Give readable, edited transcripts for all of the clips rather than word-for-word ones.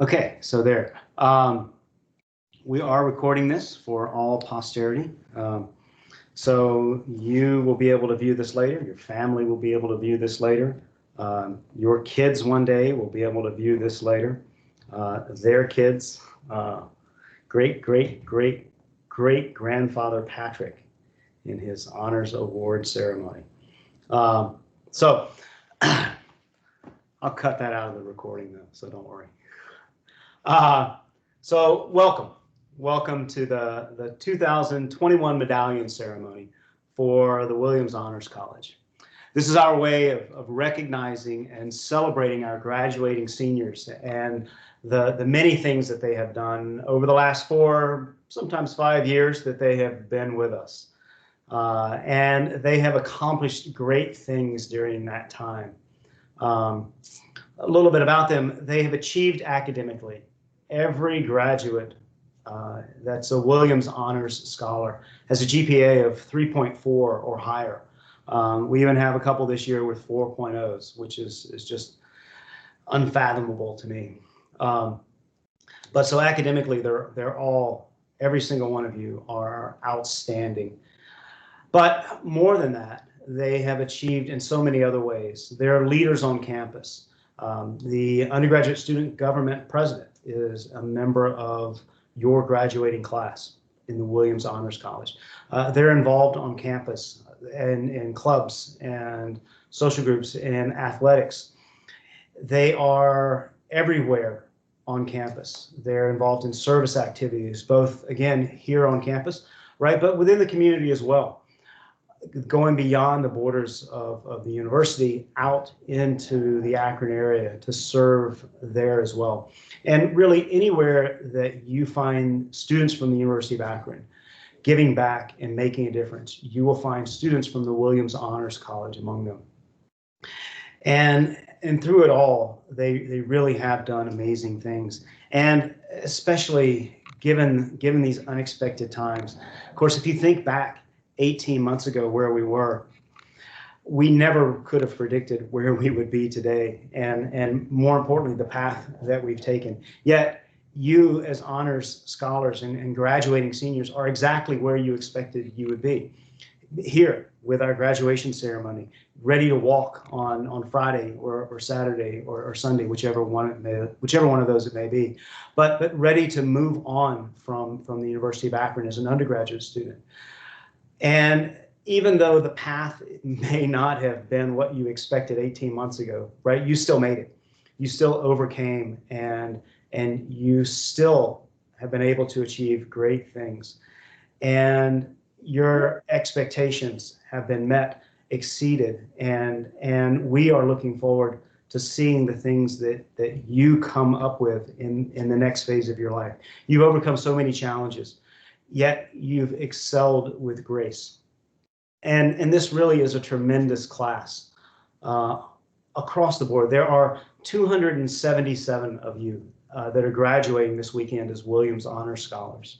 Okay, so there. We are recording this for all posterity. So you will be able to view this later. Your family will be able to view this later. Your kids one day will be able to view this later. Their kids, great, great, great, great grandfather Patrick in his honors award ceremony. So I'll cut that out of the recording though, so don't worry. So welcome to the 2021 medallion ceremony for the Williams Honors College. This is our way of recognizing and celebrating our graduating seniors and the many things that they have done over the last 4, sometimes 5 years that they have been with us. And they have accomplished great things during that time. A little bit about them: they have achieved academically. Every graduate that's a Williams Honors Scholar has a GPA of 3.4 or higher. We even have a couple this year with 4.0s, which is just unfathomable to me. But so academically, they're all, every single one of you are outstanding. But more than that, they have achieved in so many other ways. They're leaders on campus. The undergraduate student government president is a member of your graduating class in the Williams Honors College. They're involved on campus and in clubs and social groups and athletics. They are everywhere on campus. They're involved in service activities, both, again, here on campus, right, but within the community as well, going beyond the borders of the university out into the Akron area to serve there as well. And really anywhere that you find students from the University of Akron giving back and making a difference, you will find students from the Williams Honors College among them. And through it all, they really have done amazing things. And especially given these unexpected times. Of course, if you think back 18 months ago where we were, we never could have predicted where we would be today, and more importantly, the path that we've taken. Yet you as honors scholars and graduating seniors are exactly where you expected you would be, here with our graduation ceremony, ready to walk on Friday or Saturday or Sunday, whichever one of those it may be, but ready to move on from the University of Akron as an undergraduate student. And even though the path may not have been what you expected 18 months ago, right, you still made it. You still overcame, and you still have been able to achieve great things. And your expectations have been met, exceeded, and we are looking forward to seeing the things that you come up with in the next phase of your life. You've overcome so many challenges, yet you've excelled with grace. And this really is a tremendous class across the board. There are 277 of you that are graduating this weekend as Williams Honors Scholars.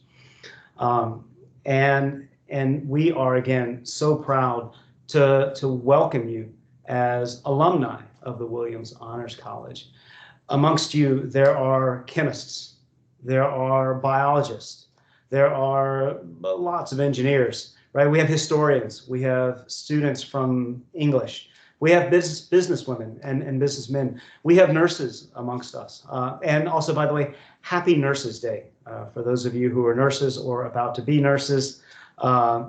And we are, again, so proud to welcome you as alumni of the Williams Honors College. Amongst you, there are chemists, there are biologists, there are lots of engineers, right? We have historians, we have students from English, we have businesswomen and businessmen, we have nurses amongst us. And also, by the way, happy Nurses Day. For those of you who are nurses or about to be nurses,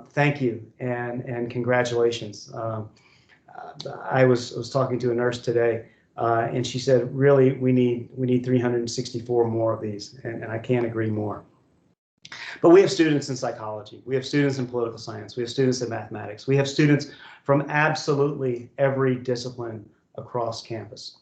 thank you and congratulations. I was talking to a nurse today, and she said, really, we need 364 more of these, and I can't agree more. But we have students in psychology, we have students in political science, we have students in mathematics, we have students from absolutely every discipline across campus.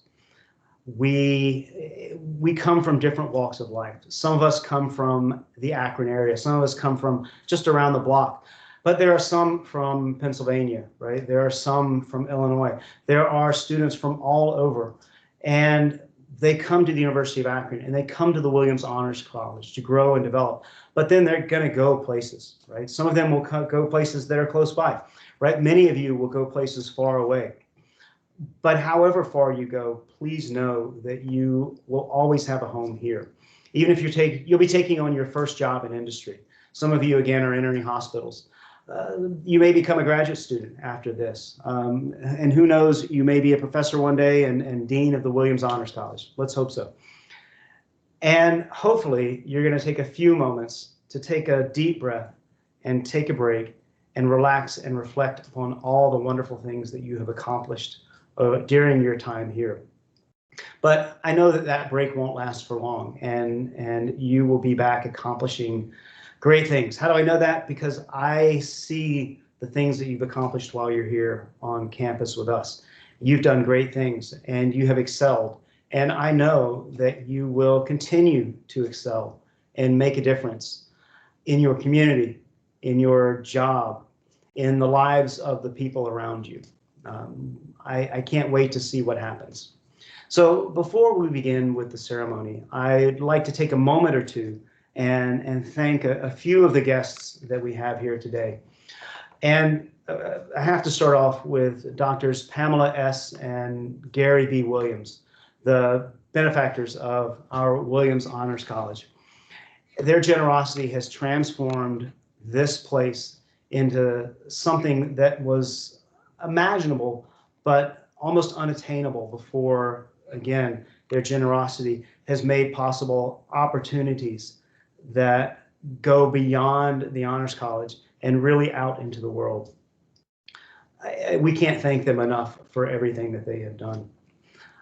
We come from different walks of life. Some of us come from the Akron area, some of us come from just around the block, but there are some from Pennsylvania, right? There are some from Illinois. There are students from all over, and they come to the University of Akron and they come to the Williams Honors College to grow and develop, but then they're going to go places, right? Some of them will go places that are close by, right? Many of you will go places far away. But however far you go, please know that you will always have a home here. Even if you'll be taking on your first job in industry. Some of you, again, are entering hospitals. You may become a graduate student after this. And who knows, you may be a professor one day and dean of the Williams Honors College. Let's hope so. And hopefully, you're going to take a few moments to take a deep breath and take a break and relax and reflect upon all the wonderful things that you have accomplished during your time here. But I know that that break won't last for long, and you will be back accomplishing great things. How do I know that? Because I see the things that you've accomplished while you're here on campus with us. You've done great things, and you have excelled. And I know that you will continue to excel and make a difference in your community, in your job, in the lives of the people around you. I can't wait to see what happens. So before we begin with the ceremony, I'd like to take a moment or two and thank a few of the guests that we have here today. And I have to start off with Doctors Pamela S. and Gary B. Williams, the benefactors of our Williams Honors College. Their generosity has transformed this place into something that was imaginable, but almost unattainable before, again, their generosity has made possible opportunities that go beyond the Honors College and really out into the world. We can't thank them enough for everything that they have done.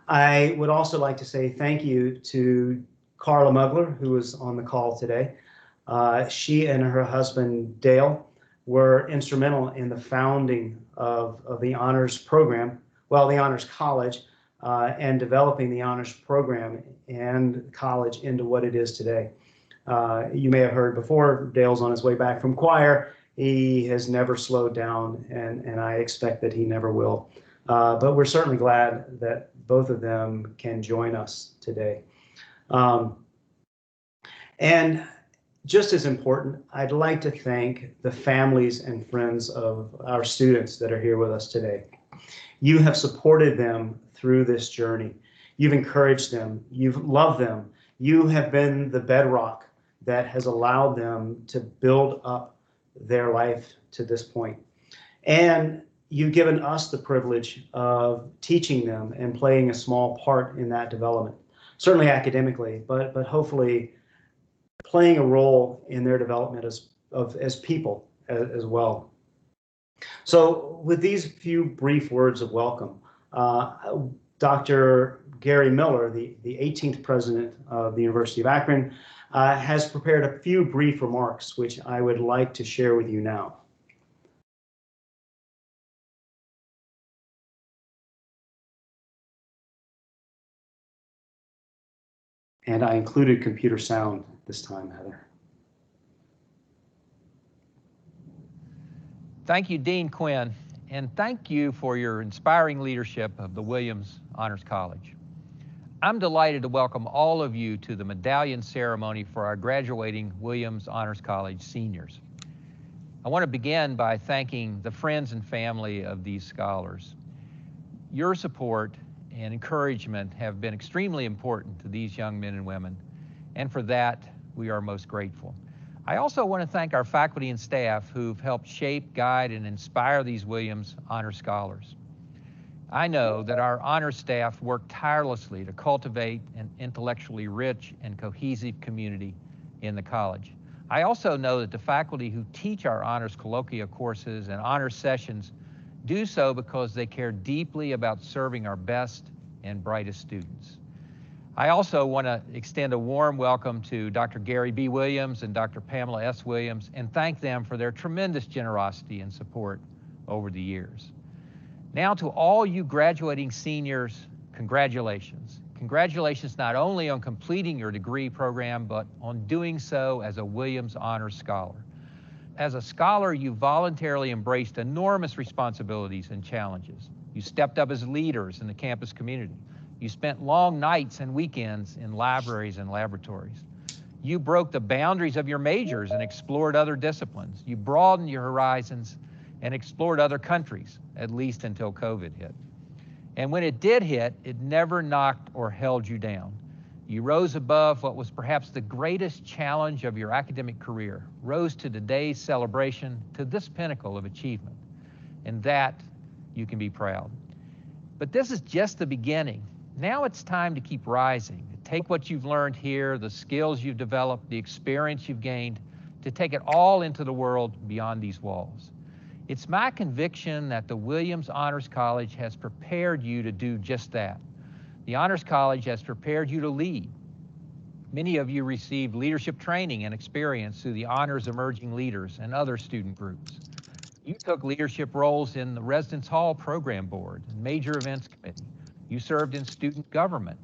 I would also like to say thank you to Carla Mugler, who is on the call today. She and her husband, Dale, were instrumental in the founding of the honors program, well, the honors college, and developing the honors program and college into what it is today. You may have heard before, Dale's on his way back from choir. He has never slowed down, and I expect that he never will. But we're certainly glad that both of them can join us today. And just as important, I'd like to thank the families and friends of our students that are here with us today. You have supported them through this journey. You've encouraged them. You've loved them. You have been the bedrock that has allowed them to build up their life to this point. And you've given us the privilege of teaching them and playing a small part in that development, certainly academically, but hopefully playing a role in their development as people as well. So with these few brief words of welcome, Dr. Gary Miller, the 18th president of the University of Akron, has prepared a few brief remarks, which I would like to share with you now. And I included computer sound this time, Heather. Thank you, Dean Quinn, and thank you for your inspiring leadership of the Williams Honors College. I'm delighted to welcome all of you to the medallion ceremony for our graduating Williams Honors College seniors. I want to begin by thanking the friends and family of these scholars. Your support and encouragement have been extremely important to these young men and women, and for that, we are most grateful. I also want to thank our faculty and staff who've helped shape, guide, and inspire these Williams Honor Scholars. I know that our honor staff work tirelessly to cultivate an intellectually rich and cohesive community in the college. I also know that the faculty who teach our honors colloquia courses and honors sessions do so because they care deeply about serving our best and brightest students. I also want to extend a warm welcome to Dr. Gary B. Williams and Dr. Pamela S. Williams and thank them for their tremendous generosity and support over the years. Now to all you graduating seniors, congratulations. Congratulations not only on completing your degree program, but on doing so as a Williams Honors Scholar. As a scholar, you voluntarily embraced enormous responsibilities and challenges. You stepped up as leaders in the campus community. You spent long nights and weekends in libraries and laboratories. You broke the boundaries of your majors and explored other disciplines. You broadened your horizons and explored other countries, at least until COVID hit. And when it did hit, it never knocked or held you down. You rose above what was perhaps the greatest challenge of your academic career, rose to today's celebration, to this pinnacle of achievement. And that you can be proud. But this is just the beginning. Now it's time to keep rising, to take what you've learned here, the skills you've developed, the experience you've gained, to take it all into the world beyond these walls. It's my conviction that the Williams Honors College has prepared you to do just that. The Honors College has prepared you to lead. Many of you received leadership training and experience through the Honors Emerging Leaders and other student groups. You took leadership roles in the Residence Hall Program Board and Major Events Committee. You served in student government.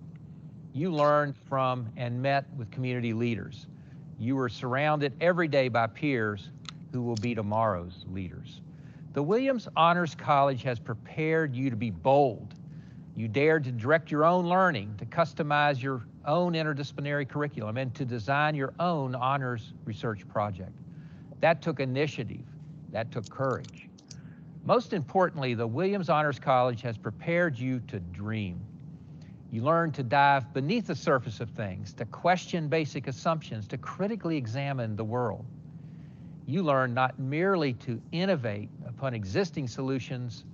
You learned from and met with community leaders. You were surrounded every day by peers who will be tomorrow's leaders. The Williams Honors College has prepared you to be bold. You dared to direct your own learning, to customize your own interdisciplinary curriculum, and to design your own honors research project. That took initiative. That took courage. Most importantly, the Williams Honors College has prepared you to dream. You learned to dive beneath the surface of things, to question basic assumptions, to critically examine the world. You learned not merely to innovate upon existing solutions,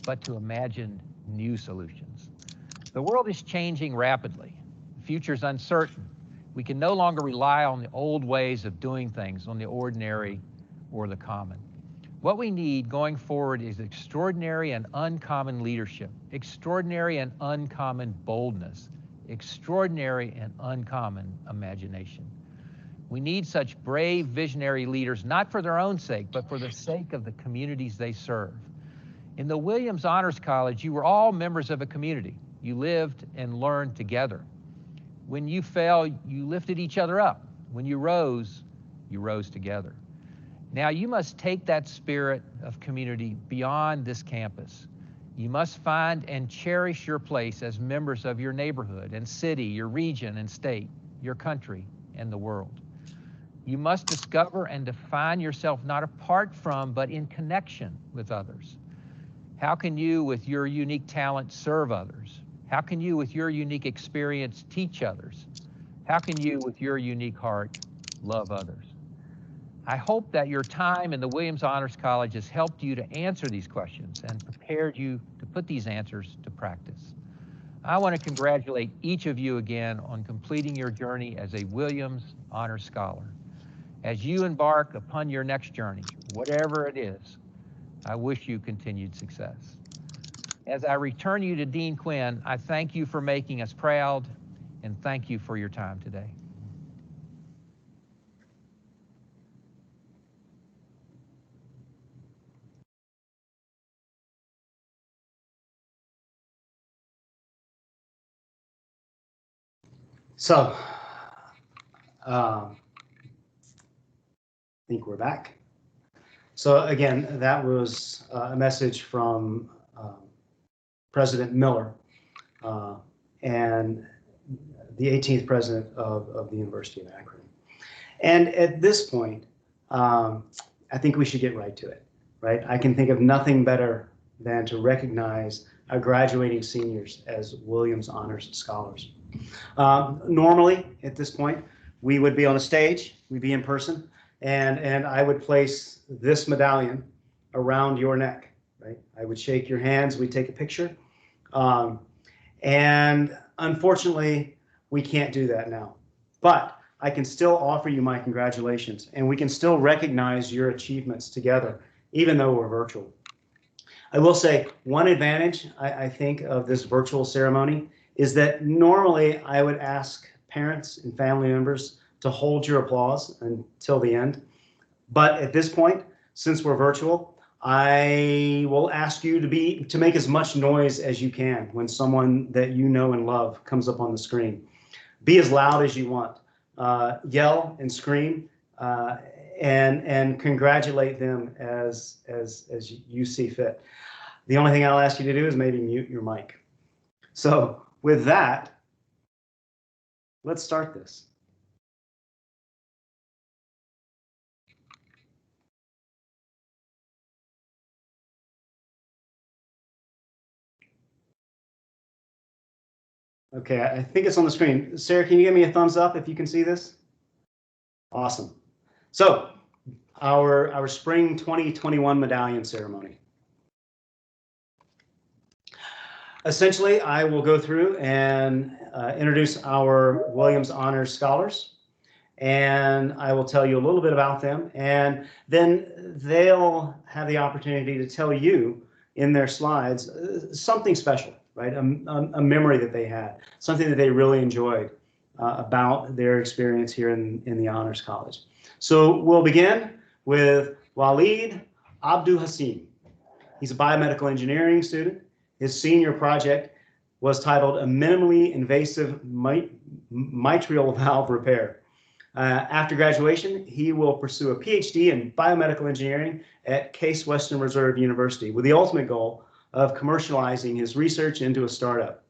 but to imagine new solutions. The world is changing rapidly. The future is uncertain. We can no longer rely on the old ways of doing things, on the ordinary or the common. What we need going forward is extraordinary and uncommon leadership, extraordinary and uncommon boldness, extraordinary and uncommon imagination. We need such brave, visionary leaders, not for their own sake, but for the sake of the communities they serve. In the Williams Honors College, you were all members of a community. You lived and learned together. When you fell, you lifted each other up. When you rose together. Now you must take that spirit of community beyond this campus. You must find and cherish your place as members of your neighborhood and city, your region and state, your country and the world. You must discover and define yourself not apart from, but in connection with others. How can you, with your unique talent, serve others? How can you, with your unique experience, teach others? How can you, with your unique heart, love others? I hope that your time in the Williams Honors College has helped you to answer these questions and prepared you to put these answers to practice. I want to congratulate each of you again on completing your journey as a Williams Honors Scholar. As you embark upon your next journey, whatever it is, I wish you continued success. As I return you to Dean Quinn, I thank you for making us proud and thank you for your time today. So, I think we're back. So again, that was a message from President Miller and the 18th president of the University of Akron. And at this point, I think we should get right to it, right? I can think of nothing better than to recognize our graduating seniors as Williams Honors Scholars. Normally, at this point, we would be on a stage, we'd be in person, and I would place this medallion around your neck, right? I would shake your hands, we'd take a picture. And unfortunately, we can't do that now. But I can still offer you my congratulations, and we can still recognize your achievements together, even though we're virtual. I will say one advantage, I think, of this virtual ceremony is that normally I would ask parents and family members to hold your applause until the end. But at this point, since we're virtual, I will ask you to make as much noise as you can when someone that you know and love comes up on the screen. Be as loud as you want. Yell and scream and congratulate them as you see fit. The only thing I'll ask you to do is maybe mute your mic. So with that, let's start this. Okay, I think it's on the screen. Sarah, can you give me a thumbs up if you can see this? Awesome. So our spring 2021 medallion ceremony. Essentially, I will go through and introduce our Williams Honors Scholars, and I will tell you a little bit about them, and then they'll have the opportunity to tell you in their slides something special, right? A memory that they had, something that they really enjoyed about their experience here in the Honors College. So we'll begin with Walid Abdul Hassim. He's a biomedical engineering student. His senior project was titled A Minimally Invasive Mitral Valve Repair. After graduation, he will pursue a PhD in biomedical engineering at Case Western Reserve University with the ultimate goal of commercializing his research into a startup.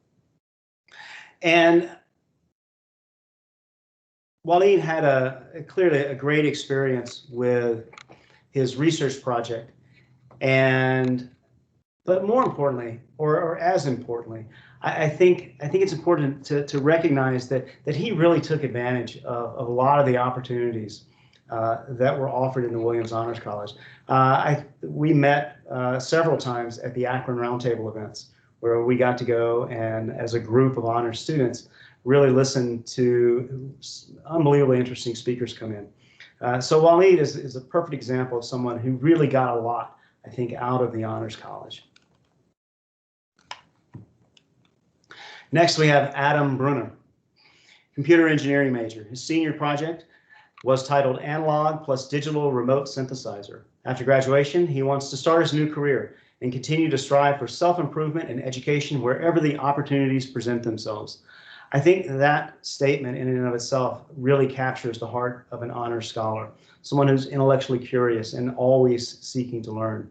And Walid had clearly a great experience with his research project, but more importantly, or as importantly, I think it's important to recognize that he really took advantage of a lot of the opportunities that were offered in the Williams Honors College. We met several times at the Akron Roundtable events, where we got to go and, as a group of honors students, really listen to unbelievably interesting speakers come in. So Walid is a perfect example of someone who really got a lot, I think, out of the Honors College. Next, we have Adam Brunner, computer engineering major. His senior project was titled Analog plus Digital Remote Synthesizer. After graduation, he wants to start his new career and continue to strive for self-improvement and education wherever the opportunities present themselves. I think that statement in and of itself really captures the heart of an honors scholar, someone who's intellectually curious and always seeking to learn.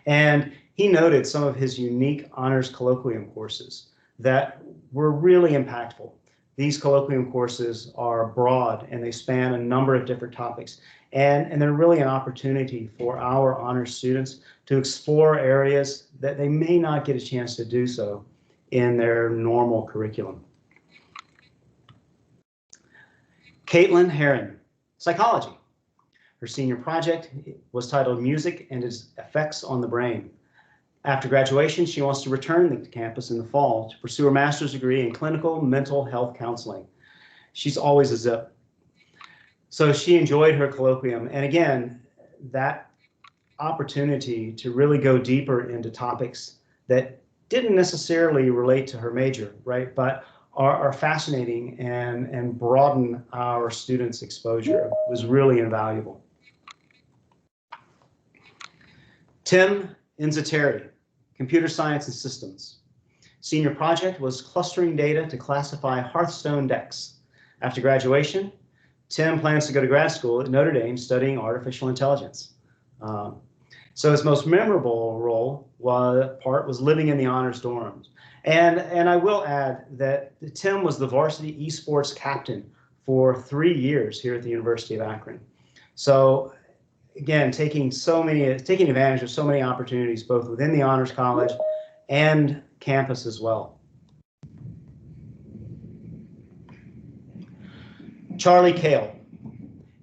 And he noted some of his unique honors colloquium courses that were really impactful. These colloquium courses are broad and they span a number of different topics. And they're really an opportunity for our honors students to explore areas that they may not get a chance to do so in their normal curriculum. Caitlin Heron, psychology. Her senior project was titled Music and Its Effects on the Brain. After graduation, she wants to return to campus in the fall to pursue her master's degree in clinical mental health counseling. She's always a zip. So she enjoyed her colloquium. And again, that opportunity to really go deeper into topics that didn't necessarily relate to her major, right? But are fascinating and broaden our students' exposure was really invaluable. Tim Inzateri, computer science and systems. Senior project was clustering data to classify Hearthstone decks. After graduation, Tim plans to go to grad school at Notre Dame studying artificial intelligence. So his most memorable part was living in the honors dorms. And I will add that Tim was the varsity esports captain for 3 years here at the University of Akron. So again, taking advantage of so many opportunities, both within the Honors College and campus as well. Charlie Kale,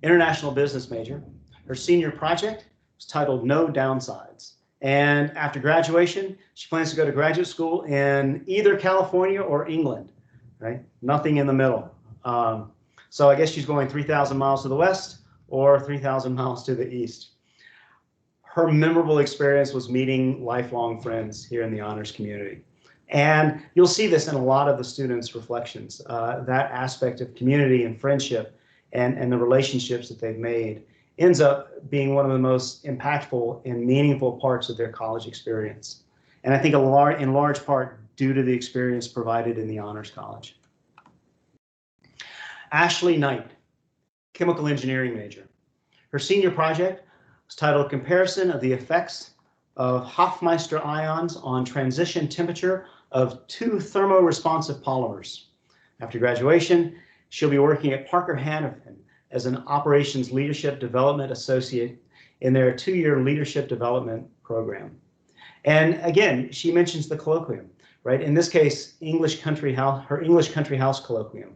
international business major. Her senior project was titled No Downsides. And after graduation, she plans to go to graduate school in either California or England, right? Nothing in the middle. So I guess she's going 3,000 miles to the west or 3,000 miles to the east. Her memorable experience was meeting lifelong friends here in the honors community. And you'll see this in a lot of the students' reflections, that aspect of community and friendship and the relationships that they've made ends up being one of the most impactful and meaningful parts of their college experience. And I think in large part due to the experience provided in the Honors College. Ashley Knight, chemical engineering major. Her senior project was titled Comparison of the Effects of Hofmeister Ions on Transition Temperature of Two Thermoresponsive Polymers. After graduation, she'll be working at Parker Hannifin as an Operations Leadership Development Associate in their 2-year leadership development program. And again, she mentions the colloquium. right? In this case, her English country house colloquium.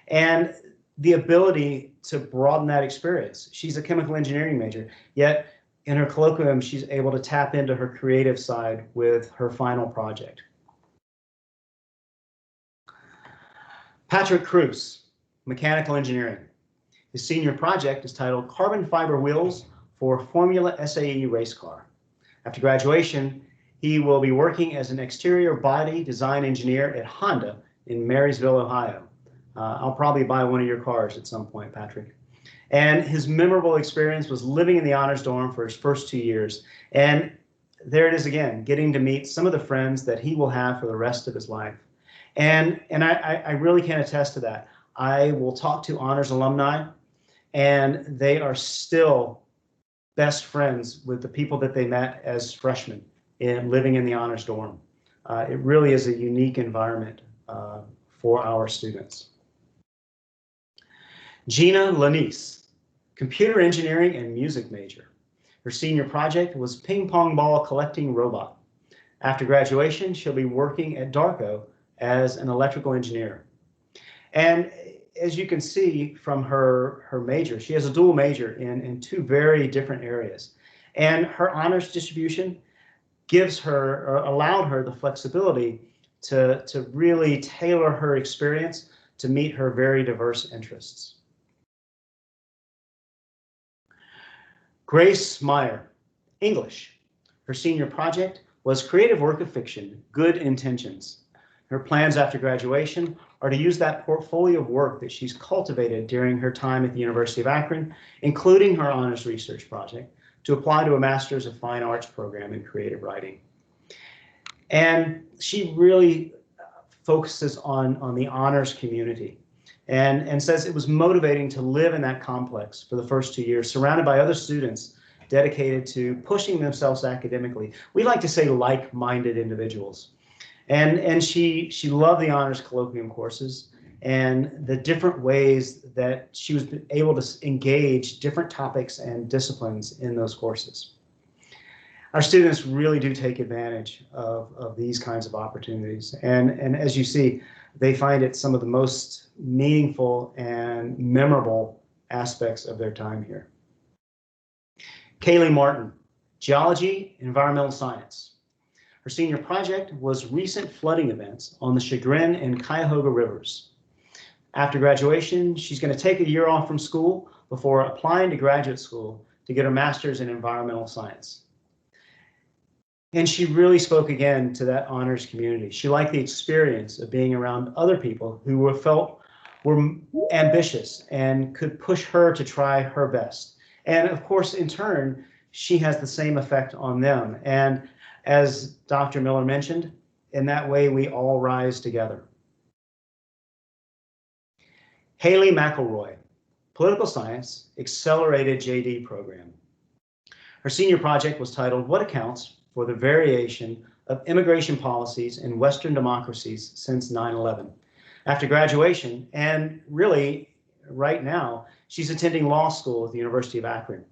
And the ability to broaden that experience. She's a chemical engineering major, yet in her colloquium, she's able to tap into her creative side with her final project. Patrick Cruz, mechanical engineering. His senior project is titled Carbon Fiber Wheels for Formula SAE Race Car. After graduation, he will be working as an exterior body design engineer at Honda in Marysville, Ohio. I'll probably buy one of your cars at some point, Patrick. And his memorable experience was living in the honors dorm for his first 2 years. And there it is again, getting to meet some of the friends that he will have for the rest of his life. And I really can attest to that. I will talk to honors alumni, and they are still best friends with the people that they met as freshmen in living in the honors dorm. It really is a unique environment for our students. Gina Lanise, computer engineering and music major. Her senior project was ping pong ball collecting robot. After graduation, she'll be working at Darko as an electrical engineer. And as you can see from her major, she has a dual major in two very different areas. And her honors distribution gives her, or allowed her, the flexibility to really tailor her experience to meet her very diverse interests. Grace Meyer, English. Her senior project was creative work of fiction, Good Intentions. Her plans after graduation are to use that portfolio of work that she's cultivated during her time at the University of Akron, including her honors research project, to apply to a Master's of Fine Arts program in creative writing. And she really focuses on the honors community and says it was motivating to live in that complex for the first 2 years, surrounded by other students dedicated to pushing themselves academically. We like to say like-minded individuals. And she loved the honors colloquium courses and the different ways that she was able to engage different topics and disciplines in those courses. Our students really do take advantage of these kinds of opportunities. And as you see, they find it some of the most meaningful and memorable aspects of their time here. Kaylee Martin, geology, environmental science. Her senior project was recent flooding events on the Chagrin and Cuyahoga rivers. After graduation, she's going to take a year off from school before applying to graduate school to get her master's in environmental science. And she really spoke again to that honors community. She liked the experience of being around other people who were ambitious and could push her to try her best. And of course, in turn, she has the same effect on them. And as Dr. Miller mentioned, in that way, we all rise together. Haley McElroy, Political Science Accelerated JD Program. Her senior project was titled What Accounts for the Variation of Immigration Policies in Western Democracies Since 9/11. After graduation, and really right now, she's attending law school at the University of Akron.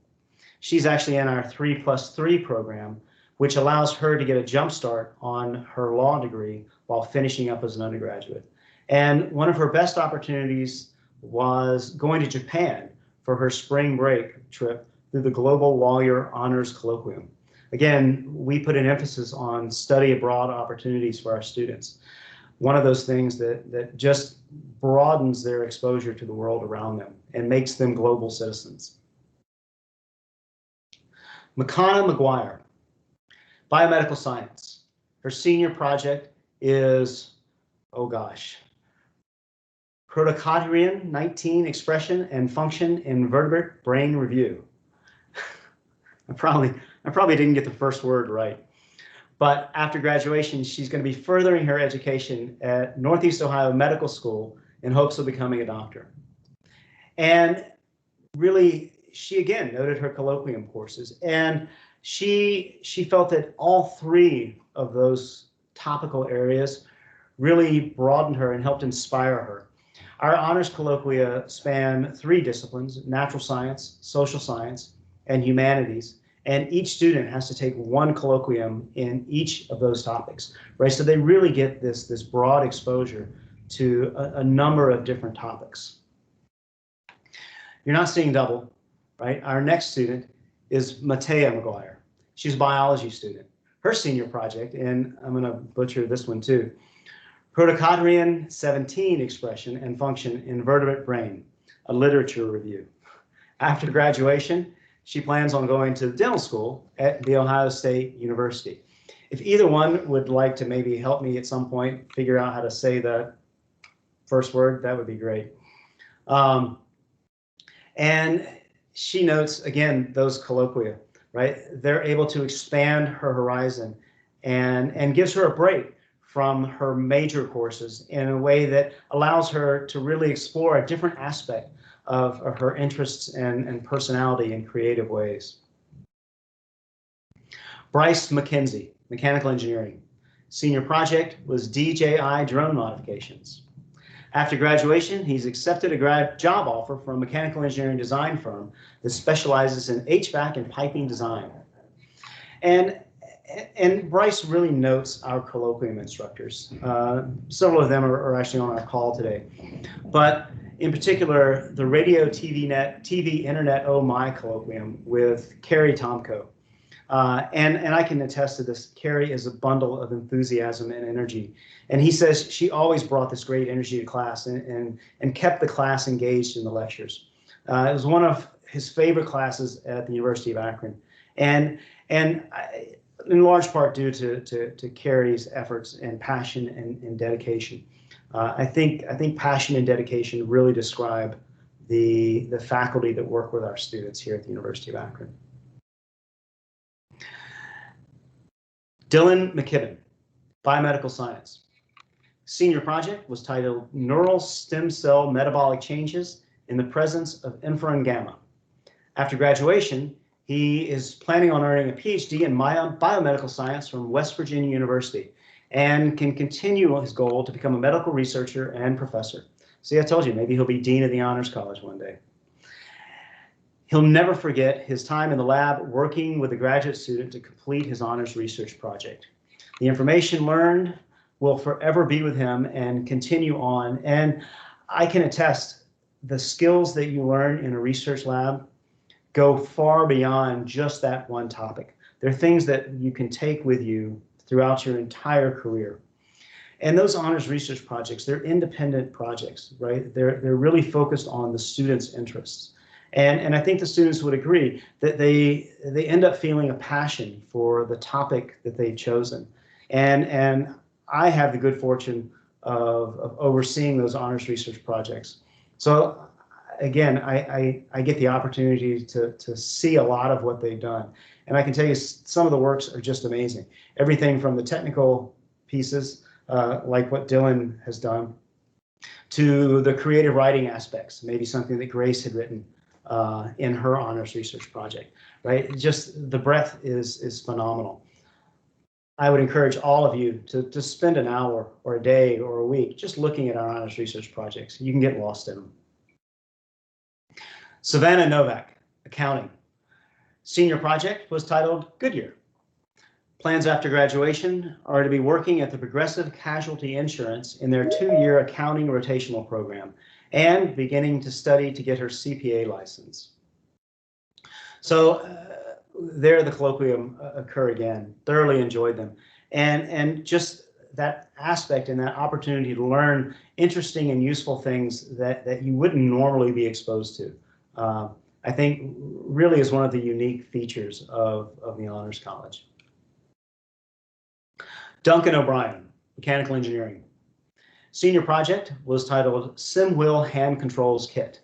She's actually in our 3+3 program, which allows her to get a jump start on her law degree while finishing up as an undergraduate. And one of her best opportunities was going to Japan for her spring break trip through the Global Lawyer Honors Colloquium. Again, we put an emphasis on study abroad opportunities for our students. One of those things that just broadens their exposure to the world around them and makes them global citizens. Makana McGuire, biomedical science. Her senior project is, oh gosh, Protocotyrian 19 expression and function in vertebrate brain review. I probably didn't get the first word right. But after graduation, she's going to be furthering her education at Northeast Ohio Medical School in hopes of becoming a doctor. And really, she again noted her colloquium courses, and she felt that all three of those topical areas really broadened her and helped inspire her. Our honors colloquia span 3 disciplines: natural science, social science, and humanities. And each student has to take one colloquium in each of those topics, right? So they really get this broad exposure to a number of different topics. You're not seeing double, right? Our next student is Matea McGuire. She's a biology student. Her senior project, and I'm going to butcher this one too, Protochondrion 17 expression and function in vertebrate brain, a literature review. After graduation, she plans on going to dental school at The Ohio State University. If either one would like to maybe help me at some point figure out how to say that first word, that would be great. And she notes, again, those colloquia, right? They're able to expand her horizon and gives her a break from her major courses in a way that allows her to really explore a different aspect of her interests and personality in creative ways. Bryce McKenzie, mechanical engineering. Senior project was DJI drone modifications. After graduation, he's accepted a job offer from a mechanical engineering design firm that specializes in HVAC and piping design. And Bryce really notes our colloquium instructors. Several of them are actually on our call today. But in particular, the radio, TV, internet, oh my colloquium with Carrie Tomko. And I can attest to this. Carrie is a bundle of enthusiasm and energy. And he says she always brought this great energy to class and kept the class engaged in the lectures. It was one of his favorite classes at the University of Akron. And in large part due to Carrie's efforts and passion and dedication. I think passion and dedication really describe the faculty that work with our students here at the University of Akron. Dylan McKibben, biomedical science. Senior project was titled Neural Stem Cell Metabolic Changes in the Presence of Interferon Gamma. After graduation, he is planning on earning a PhD in biomedical science from West Virginia University and can continue his goal to become a medical researcher and professor. See, I told you, maybe he'll be dean of the Honors College one day. He'll never forget his time in the lab working with a graduate student to complete his honors research project. The information learned will forever be with him and continue on. And I can attest, the skills that you learn in a research lab go far beyond just that one topic. They're things that you can take with you throughout your entire career. And those honors research projects, they're independent projects, right? They're really focused on the students' interests. And I think the students would agree that they end up feeling a passion for the topic that they've chosen. And I have the good fortune of overseeing those honors research projects. So again, I get the opportunity to see a lot of what they've done. And I can tell you some of the works are just amazing. Everything from the technical pieces, like what Dylan has done, to the creative writing aspects, maybe something that Grace had written in her honors research project, right? Just the breadth is phenomenal. I would encourage all of you to spend an hour or a day or a week just looking at our honors research projects. You can get lost in them. Savannah Novak, accounting. Senior project was titled Goodyear. Plans after graduation are to be working at the Progressive Casualty Insurance in their 2-year accounting rotational program and beginning to study to get her CPA license. So there the colloquium occur again. Thoroughly enjoyed them. And just that aspect and that opportunity to learn interesting and useful things that you wouldn't normally be exposed to, I think really is one of the unique features of the Honors College. Duncan O'Brien, mechanical engineering. Senior project was titled SimWheel Hand Controls Kit.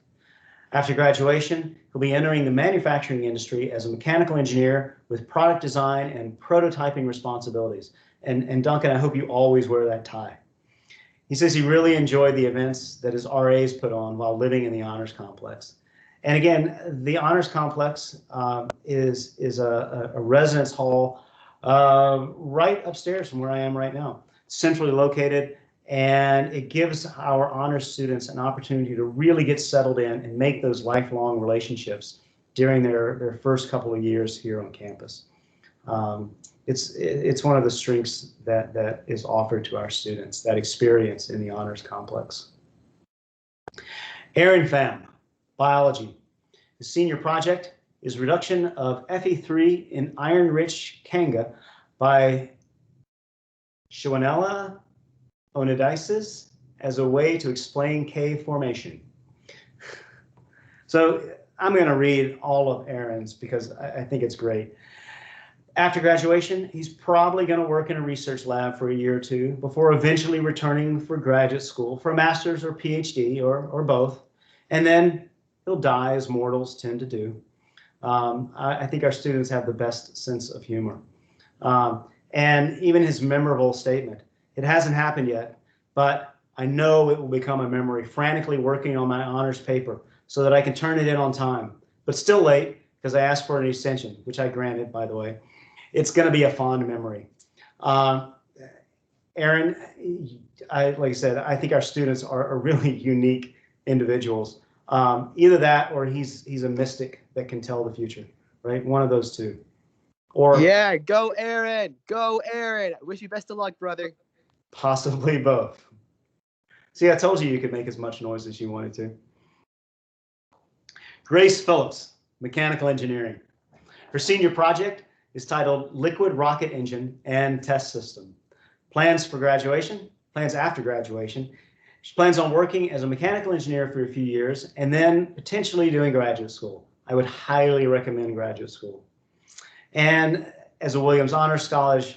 After graduation, he'll be entering the manufacturing industry as a mechanical engineer with product design and prototyping responsibilities. And Duncan, I hope you always wear that tie. He says he really enjoyed the events that his RAs put on while living in the Honors Complex. And again, the Honors Complex is a residence hall right upstairs from where I am right now, centrally located, and it gives our honors students an opportunity to really get settled in and make those lifelong relationships during their first couple of years here on campus. It's one of the strengths that is offered to our students, that experience in the honors complex. Aaron Pham, biology. The senior project is reduction of Fe3 in iron-rich kanga by Schwanella onidices as a way to explain cave formation. So I'm going to read all of Aaron's because I think it's great. After graduation, he's probably going to work in a research lab for a year or two before eventually returning for graduate school for a master's or PhD or both. And then he'll die, as mortals tend to do. I think our students have the best sense of humor. And even his memorable statement, it hasn't happened yet, but I know it will become a memory, frantically working on my honors paper so that I can turn it in on time, but still late because I asked for an extension, which I granted, by the way. It's going to be a fond memory. Aaron, like I said, I think our students are really unique individuals. Either that or he's a mystic that can tell the future, right? One of those two. Or yeah, go Aaron, go Aaron. I wish you best of luck, brother. Possibly both. See, I told you could make as much noise as you wanted to. Grace Phillips, mechanical engineering. Her senior project is titled Liquid Rocket Engine and Test System. Plans after graduation. She plans on working as a mechanical engineer for a few years and then potentially doing graduate school. I would highly recommend graduate school. And as a Williams Honors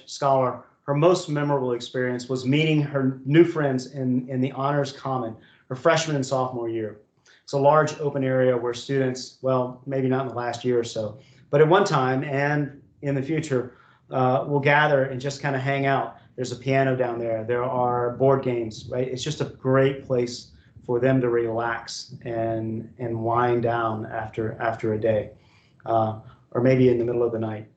Scholar, her most memorable experience was meeting her new friends in the Honors Common, her freshman and sophomore year. It's a large open area where students, well, maybe not in the last year or so, but at one time and in the future, will gather and just kind of hang out. There's a piano down there. There are board games, right? It's just a great place for them to relax and wind down after a day, or maybe in the middle of the night.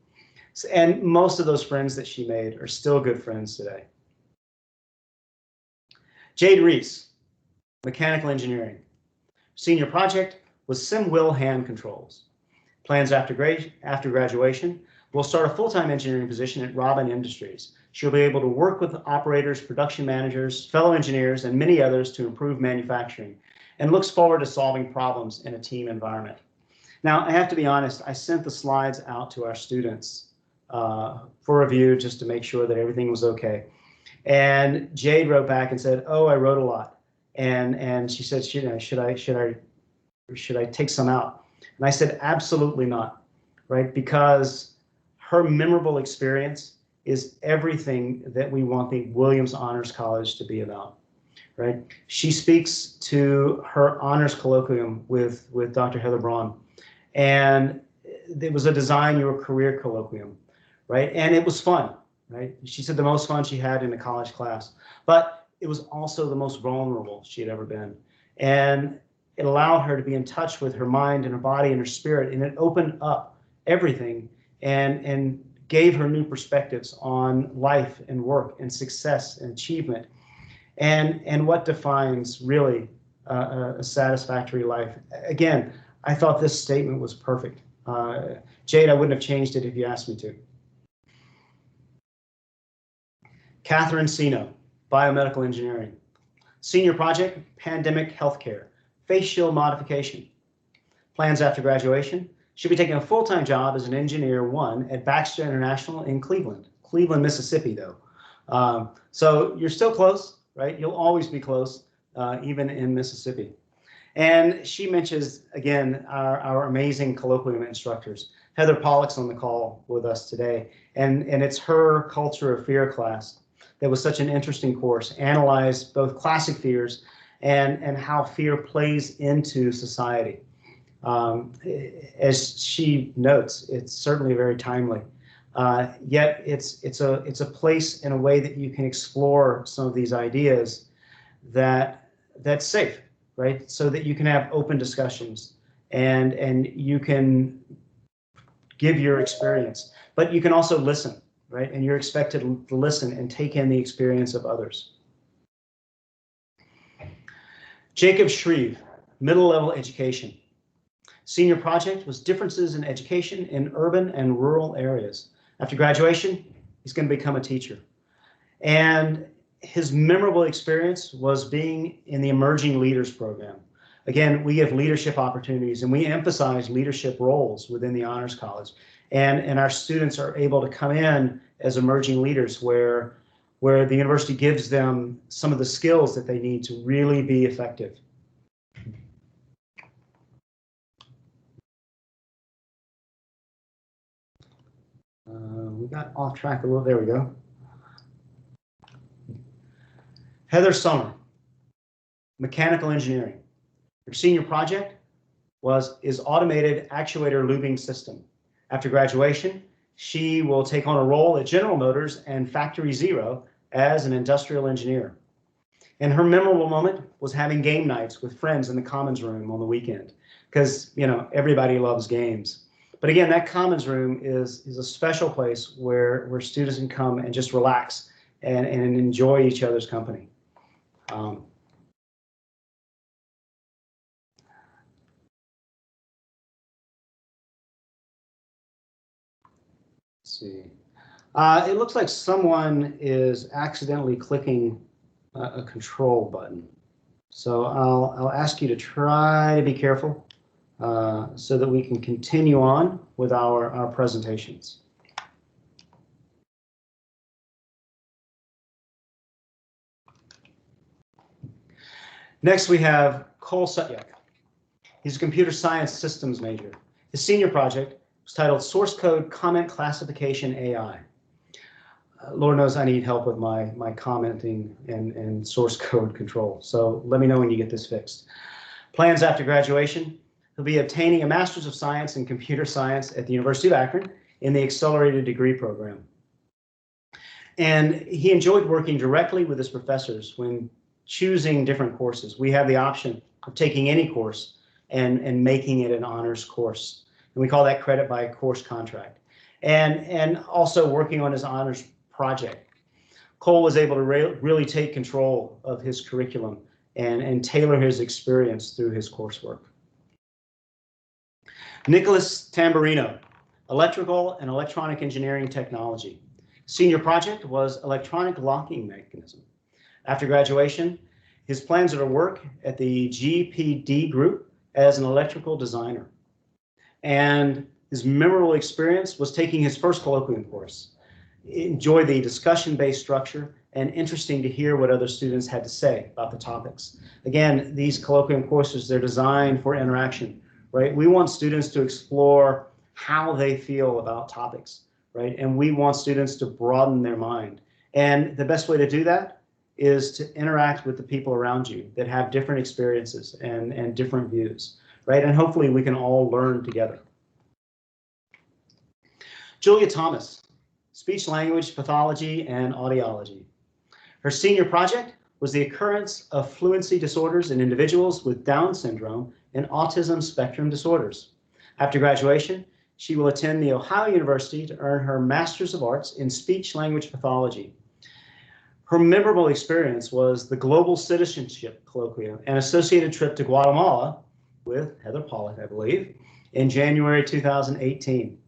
And most of those friends that she made are still good friends today. Jade Reese, mechanical engineering. Senior project was SimWill hand controls. Plans after graduation, will start a full-time engineering position at Robin Industries. She'll be able to work with operators, production managers, fellow engineers, and many others to improve manufacturing, and looks forward to solving problems in a team environment. Now, I have to be honest, I sent the slides out to our students for review just to make sure that everything was okay. And Jade wrote back and said, "Oh, I wrote a lot." And she said, should I take some out? And I said, absolutely not, right? Because her memorable experience is everything that we want the Williams Honors College to be about, right? She speaks to her honors colloquium with Dr. Heather Braun, and it was a design your career colloquium, right? And it was fun, right? She said the most fun she had in a college class, but it was also the most vulnerable she had ever been. And it allowed her to be in touch with her mind and her body and her spirit, and it opened up everything and gave her new perspectives on life and work and success and achievement and what defines really a satisfactory life. Again, I thought this statement was perfect. Jade, I wouldn't have changed it if you asked me to. Catherine Sino, biomedical engineering. Senior project, pandemic healthcare, face shield modification. Plans after graduation, she'll be taking a full-time job as an engineer 1 at Baxter International in Cleveland, Mississippi though. So you're still close, right? You'll always be close, even in Mississippi. And she mentions, again, our amazing colloquium instructors. Heather Pollock's on the call with us today, and it's her Culture of Fear class that was such an interesting course, analyzed both classic fears and how fear plays into society. As she notes, it's certainly very timely. Yet it's a place in a way that you can explore some of these ideas that's safe, right? So that you can have open discussions and you can give your experience, but you can also listen, right? And you're expected to listen and take in the experience of others. Jacob Shreve, middle level education. Senior project was differences in education in urban and rural areas. After graduation, he's going to become a teacher. And his memorable experience was being in the Emerging Leaders Program. Again, we give leadership opportunities and we emphasize leadership roles within the Honors College. And our students are able to come in as emerging leaders where the university gives them some of the skills that they need to really be effective. We got off track a little, there we go. Heather Summer, mechanical engineering. Her senior project is automated actuator lubing system. After graduation, she will take on a role at General Motors and Factory Zero as an industrial engineer. And her memorable moment was having game nights with friends in the Commons room on the weekend, because everybody loves games. But again, that Commons room is a special place where students can come and just relax and enjoy each other's company. Let's see. It looks like someone is accidentally clicking a control button. So I'll ask you to try to be careful so that we can continue on with our presentations. Next, we have Cole Sutyak. He's a computer science systems major. His senior project was titled Source Code Comment Classification AI. Lord knows I need help with my commenting and source code control. So let me know when you get this fixed. Plans after graduation, he'll be obtaining a Master's of Science in Computer Science at the University of Akron in the Accelerated Degree Program. And he enjoyed working directly with his professors when choosing different courses. We have the option of taking any course and making it an honors course. And we call that credit by course contract. And also working on his honors project. Cole was able to really take control of his curriculum and tailor his experience through his coursework. Nicholas Tamburino, electrical and electronic engineering technology. Senior project was electronic locking mechanism. After graduation, his plans are to work at the GPD group as an electrical designer. And his memorable experience was taking his first colloquium course. Enjoy the discussion-based structure and interesting to hear what other students had to say about the topics. Again, these colloquium courses, they're designed for interaction, right? We want students to explore how they feel about topics, right? And we want students to broaden their mind. And the best way to do that is to interact with the people around you that have different experiences and different views, right? And hopefully we can all learn together. Julia Thomas, speech language pathology and audiology. Her senior project was the occurrence of fluency disorders in individuals with Down syndrome and autism spectrum disorders. After graduation, she will attend the Ohio University to earn her Master's of Arts in speech language pathology. Her memorable experience was the Global Citizenship Colloquium, an associated trip to Guatemala with Heather Pollack, I believe, in January 2018,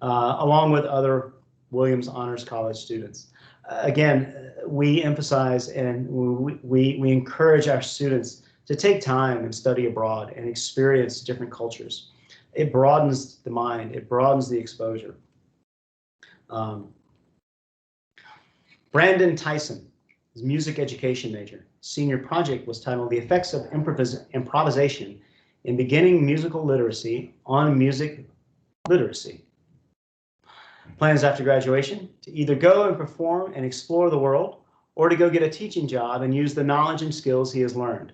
along with other Williams Honors College students. Again, we emphasize and we encourage our students to take time and study abroad and experience different cultures. It broadens the mind, it broadens the exposure. Brandon Tyson, his music education major. Senior project was titled The Effects of Improvisation in Beginning Musical Literacy on Music Literacy. Plans after graduation to either go and perform and explore the world or to go get a teaching job and use the knowledge and skills he has learned.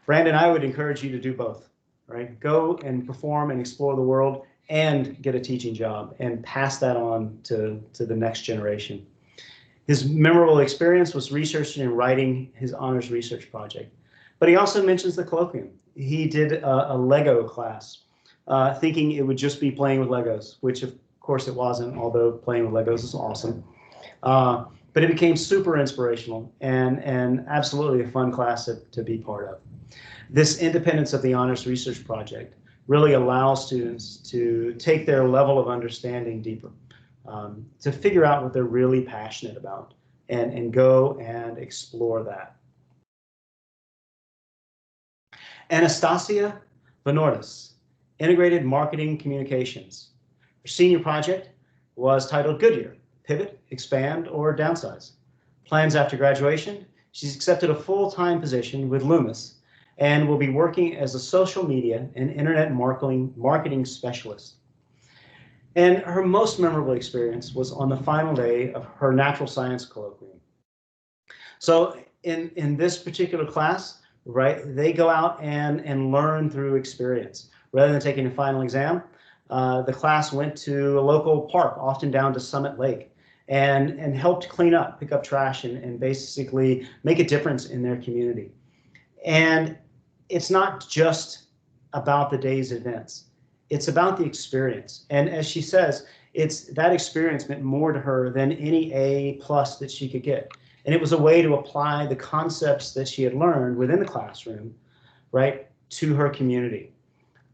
Brandon, I would encourage you to do both, right? Go and perform and explore the world and get a teaching job and pass that on to the next generation. His memorable experience was researching and writing his honors research project. But he also mentions the colloquium. He did a Lego class, thinking it would just be playing with Legos, which of course it wasn't, although playing with Legos is awesome. But it became super inspirational and absolutely a fun class to be part of. This independence of the honors research project really allow students to take their level of understanding deeper, to figure out what they're really passionate about and go and explore that. Anastasia Vanortis, Integrated Marketing Communications. Her senior project was titled Goodyear, Pivot, Expand, or Downsize. Plans after graduation, she's accepted a full-time position with Loomis and will be working as a social media and internet marketing specialist. And her most memorable experience was on the final day of her natural science colloquium. So in this particular class, right, they go out and learn through experience. Rather than taking a final exam, the class went to a local park, often down to Summit Lake, and helped clean up, pick up trash, and basically make a difference in their community. And it's not just about the day's events. It's about the experience. And as she says, that experience meant more to her than any A+ that she could get. And it was a way to apply the concepts that she had learned within the classroom, right, to her community.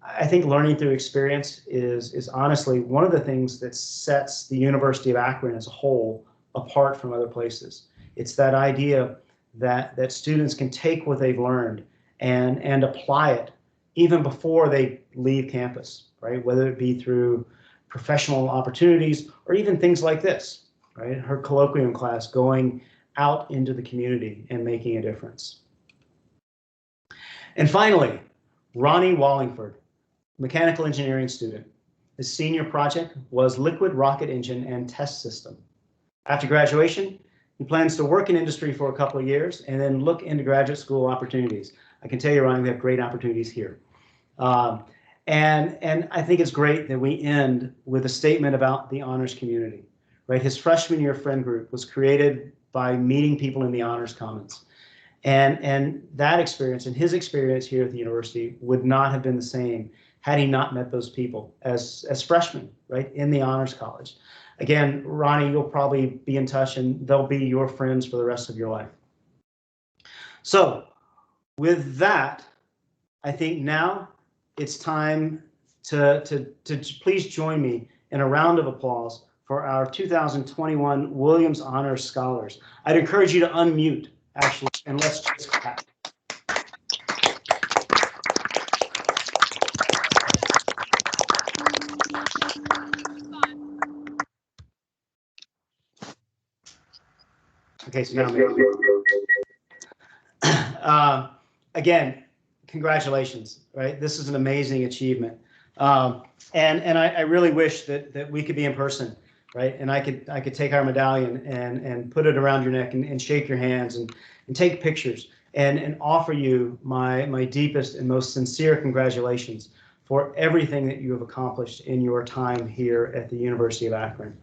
I think learning through experience is honestly one of the things that sets the University of Akron as a whole apart from other places. It's that idea that students can take what they've learned and apply it even before they leave campus, right? Whether it be through professional opportunities or even things like this, right? Her colloquium class, going out into the community and making a difference. And finally, Ronnie Wallingford, mechanical engineering student. His senior project was liquid rocket engine and test system. After graduation, he plans to work in industry for a couple of years and then look into graduate school opportunities. I can tell you, Ronnie, we have great opportunities here. And I think it's great that we end with a statement about the honors community, right? His freshman year friend group was created by meeting people in the honors commons. And that experience and his experience here at the university would not have been the same had he not met those people as freshmen, right, in the honors college. Again, Ronnie, you'll probably be in touch and they'll be your friends for the rest of your life. So with that, I think now it's time to please join me in a round of applause for our 2021 Williams Honors Scholars. I'd encourage you to unmute, actually, and let's just clap. Okay, so now again, congratulations, right? This is an amazing achievement. And I really wish that we could be in person, right? And I could take our medallion and put it around your neck and shake your hands and take pictures and offer you my deepest and most sincere congratulations for everything that you have accomplished in your time here at the University of Akron.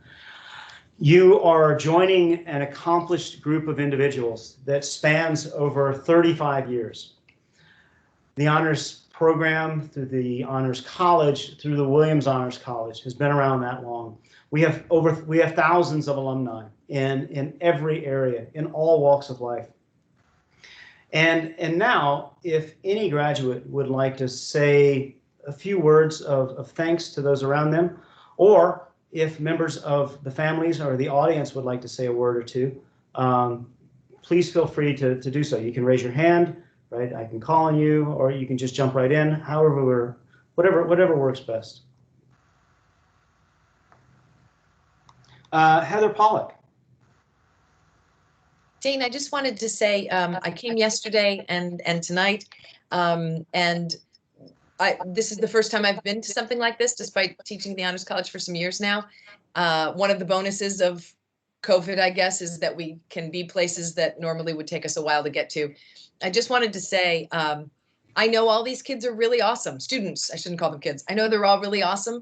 You are joining an accomplished group of individuals that spans over 35 years. The honors program, through the honors college, through the Williams Honors College, has been around that long. We have thousands of alumni in every area, in all walks of life. And now, if any graduate would like to say a few words of thanks to those around them, or if members of the families or the audience would like to say a word or two, please feel free to do so. You can raise your hand, right? I can call on you, or you can just jump right in, whatever works best. Heather Pollock. Dane, I just wanted to say I came yesterday and tonight, and this is the first time I've been to something like this, despite teaching the Honors College for some years now. One of the bonuses of COVID, I guess, is that we can be places that normally would take us a while to get to. I just wanted to say, I know all these kids are really awesome. Students, I shouldn't call them kids. I know they're all really awesome,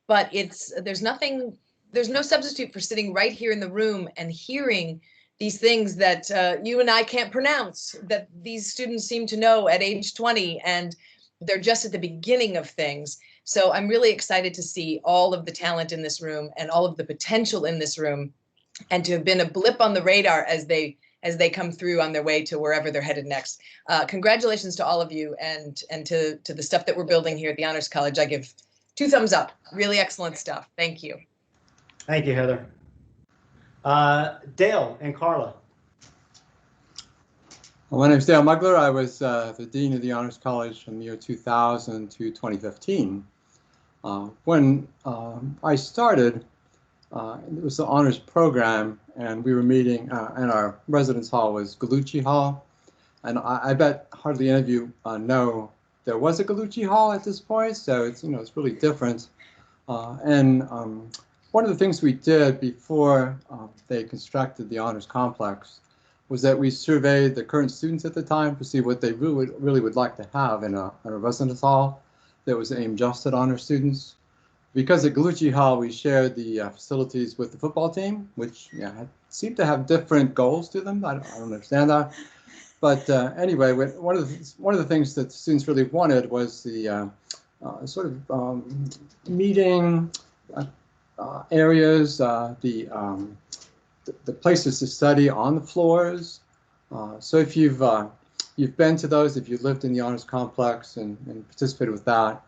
but there's no substitute for sitting right here in the room and hearing these things that you and I can't pronounce, that these students seem to know at age 20, and they're just at the beginning of things. So I'm really excited to see all of the talent in this room and all of the potential in this room, and to have been a blip on the radar as they as they come through on their way to wherever they're headed next. Congratulations to all of you, and to the stuff that we're building here at the Honors College. I give 2 thumbs up. Really excellent stuff. Thank you. Thank you, Heather. Dale and Carla. Well, my name is Dale Mugler. I was the Dean of the Honors College from the year 2000 to 2015. When I started, it was the honors program, and we were meeting, and our residence hall was Gallucci Hall. And I bet hardly any of you know there was a Gallucci Hall at this point, so it's, you know, it's really different. One of the things we did before they constructed the honors complex was that we surveyed the current students at the time to see what they really would like to have in a residence hall that was aimed just at honor students. Because at Gallucci Hall, we shared the facilities with the football team, which seemed to have different goals to them. I don't understand that. But anyway, one of the things that the students really wanted was the sort of meeting areas, the places to study on the floors. So if you've been to those, if you've lived in the honors complex and participated with that,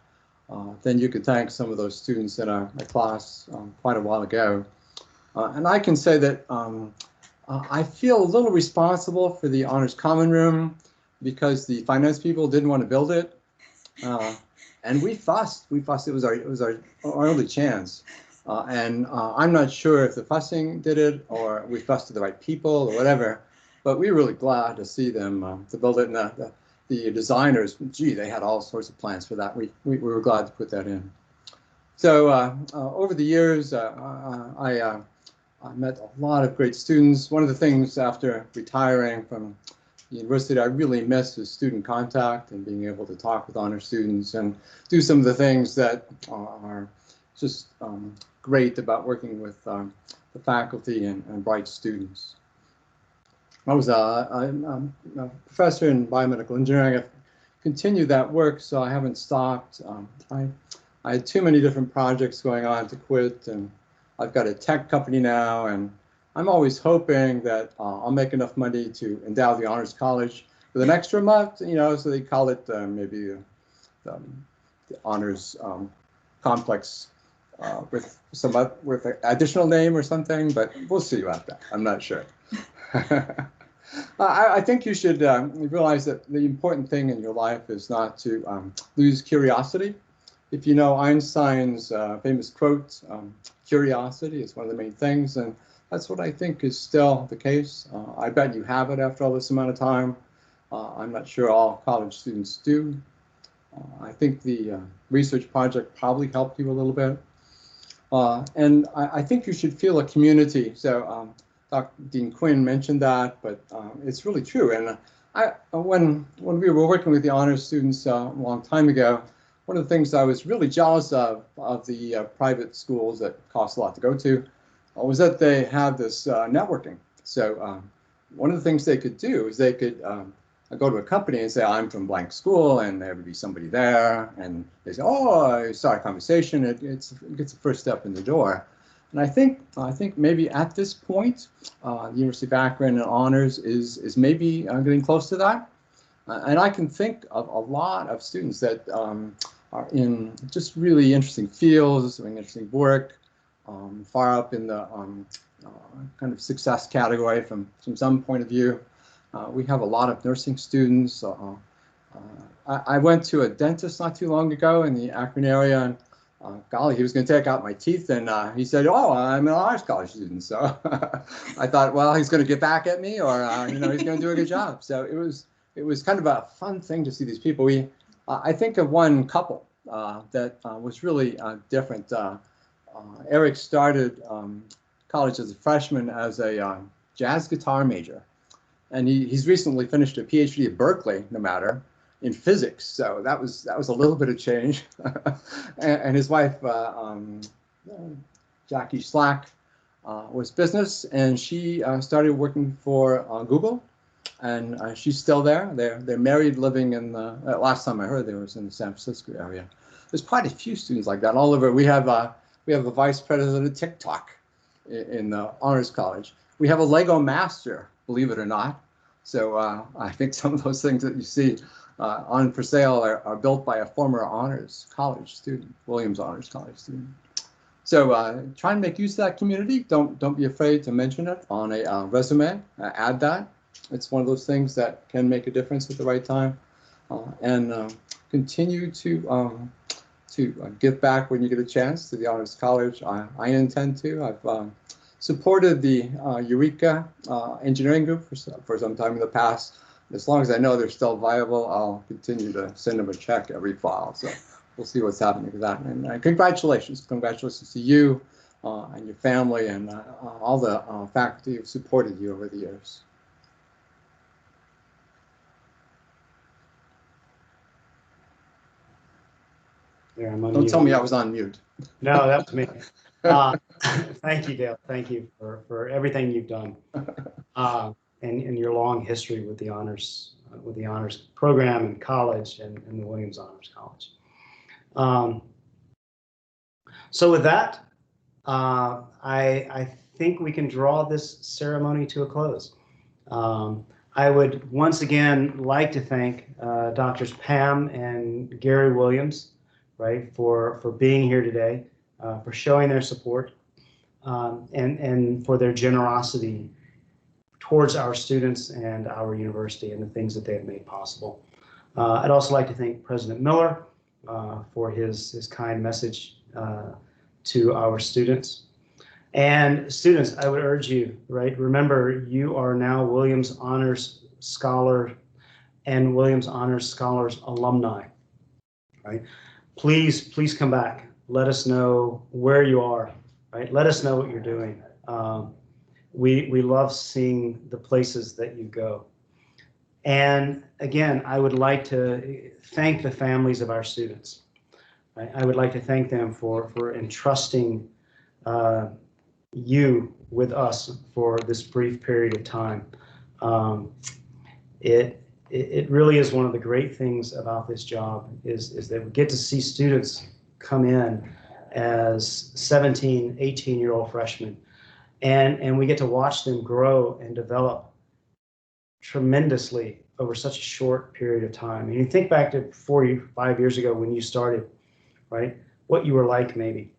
then you can thank some of those students in our class quite a while ago. And I can say that I feel a little responsible for the honors common room because the finance people didn't want to build it, and we fussed. It was our only chance. I'm not sure if the fussing did it or we fussed to the right people or whatever, but we were really glad to see them to build it. And the designers, gee, they had all sorts of plans for that. We were glad to put that in. So over the years, I met a lot of great students. One of the things after retiring from the university I really miss is student contact and being able to talk with honor students and do some of the things that are just great about working with the faculty and bright students. I was a professor in biomedical engineering. I've continued that work, so I haven't stopped. I had too many different projects going on to quit, and I've got a tech company now, and I'm always hoping that I'll make enough money to endow the Honors College with an extra month, you know, so they call it maybe the Honors Complex with an additional name or something, but we'll see about that. I'm not sure. I think you should realize that the important thing in your life is not to lose curiosity. If you know Einstein's famous quote, curiosity is one of the main things, and that's what I think is still the case. I bet you have it after all this amount of time. I'm not sure all college students do. I think the research project probably helped you a little bit. And I think you should feel a community. So Dr. Dean Quinn mentioned that, but it's really true. And when we were working with the honors students a long time ago, one of the things I was really jealous of the private schools that cost a lot to go to was that they have this networking. So one of the things they could do is they could go to a company and say, I'm from blank school, and there would be somebody there, and they say, oh, I start a conversation. It gets the first step in the door. And I think maybe at this point, the University of Akron and honors is maybe getting close to that. And I can think of a lot of students that are in just really interesting fields, doing interesting work, far up in the kind of success category from some point of view. We have a lot of nursing students. I went to a dentist not too long ago in the Akron area, and golly, he was going to take out my teeth, and he said, "Oh, I'm an honors college student." So I thought, well, he's going to get back at me, or you know, he's going to do a good job. So it was kind of a fun thing to see these people. I think of one couple that was really different. Eric started college as a freshman as a jazz guitar major, and he's recently finished a PhD at Berkeley, no matter, in physics. So that was a little bit of change. and his wife, Jackie Slack, was business, and she started working for Google, and she's still there. They're married, living in the last time I heard they was in the San Francisco area. There's quite a few students like that all over. We have a vice president of TikTok in the honors college. We have a Lego master believe it or not. So I think some of those things that you see on for sale are built by a former honors college student, Williams Honors College student. So try and make use of that community. Don't be afraid to mention it on a resume. Add that. It's one of those things that can make a difference at the right time. And continue to give back when you get a chance to the Honors College. I intend to. I've supported the Eureka Engineering Group for some time in the past. As long as I know they're still viable, I'll continue to send them a check every fall. So we'll see what's happening with that. And congratulations. Congratulations to you and your family and all the faculty who've supported you over the years. There, I'm Don't tell me I was on mute. No, that was me. Thank you, Dale. Thank you for everything you've done and your long history with the honors program and college and the Williams Honors College. So with that, I think we can draw this ceremony to a close. I would once again like to thank Doctors Pam and Gary Williams, right, for being here today, for showing their support, and for their generosity towards our students and our university and the things that they have made possible. I'd also like to thank President Miller for his kind message to our students. And students, I would urge you, right, remember you are now Williams Honors Scholar and Williams Honors Scholars alumni, right? Please come back. Let us know where you are, right? Let us know what you're doing. We love seeing the places that you go. And again, I would like to thank the families of our students. Right? I would like to thank them for entrusting you with us for this brief period of time. It really is one of the great things about this job is that we get to see students come in as 17, 18-year-old freshmen, and we get to watch them grow and develop tremendously over such a short period of time. And you think back to 45 years ago when you started, right? What you were like maybe,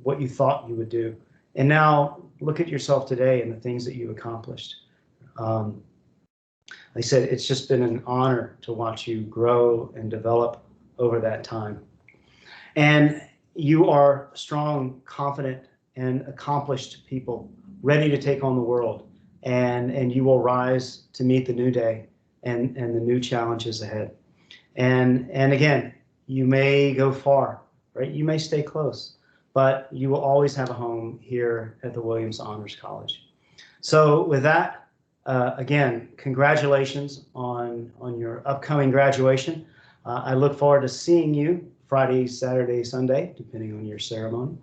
what you thought you would do. And now look at yourself today and the things that you've accomplished. Like I said, it's just been an honor to watch you grow and develop over that time. And you are strong, confident, and accomplished people ready to take on the world. And you will rise to meet the new day and the new challenges ahead. And again, you may go far, right? You may stay close, but you will always have a home here at the Williams Honors College. So with that, again, congratulations on your upcoming graduation. I look forward to seeing you Friday, Saturday, Sunday, depending on your ceremony.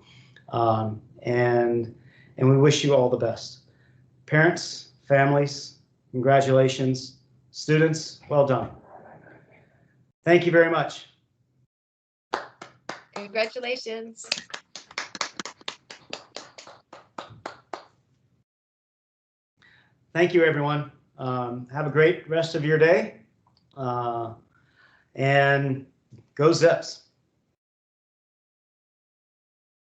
And we wish you all the best. Parents, families, congratulations. Students, well done. Thank you very much. Congratulations. Thank you, everyone. Have a great rest of your day. And go Zips.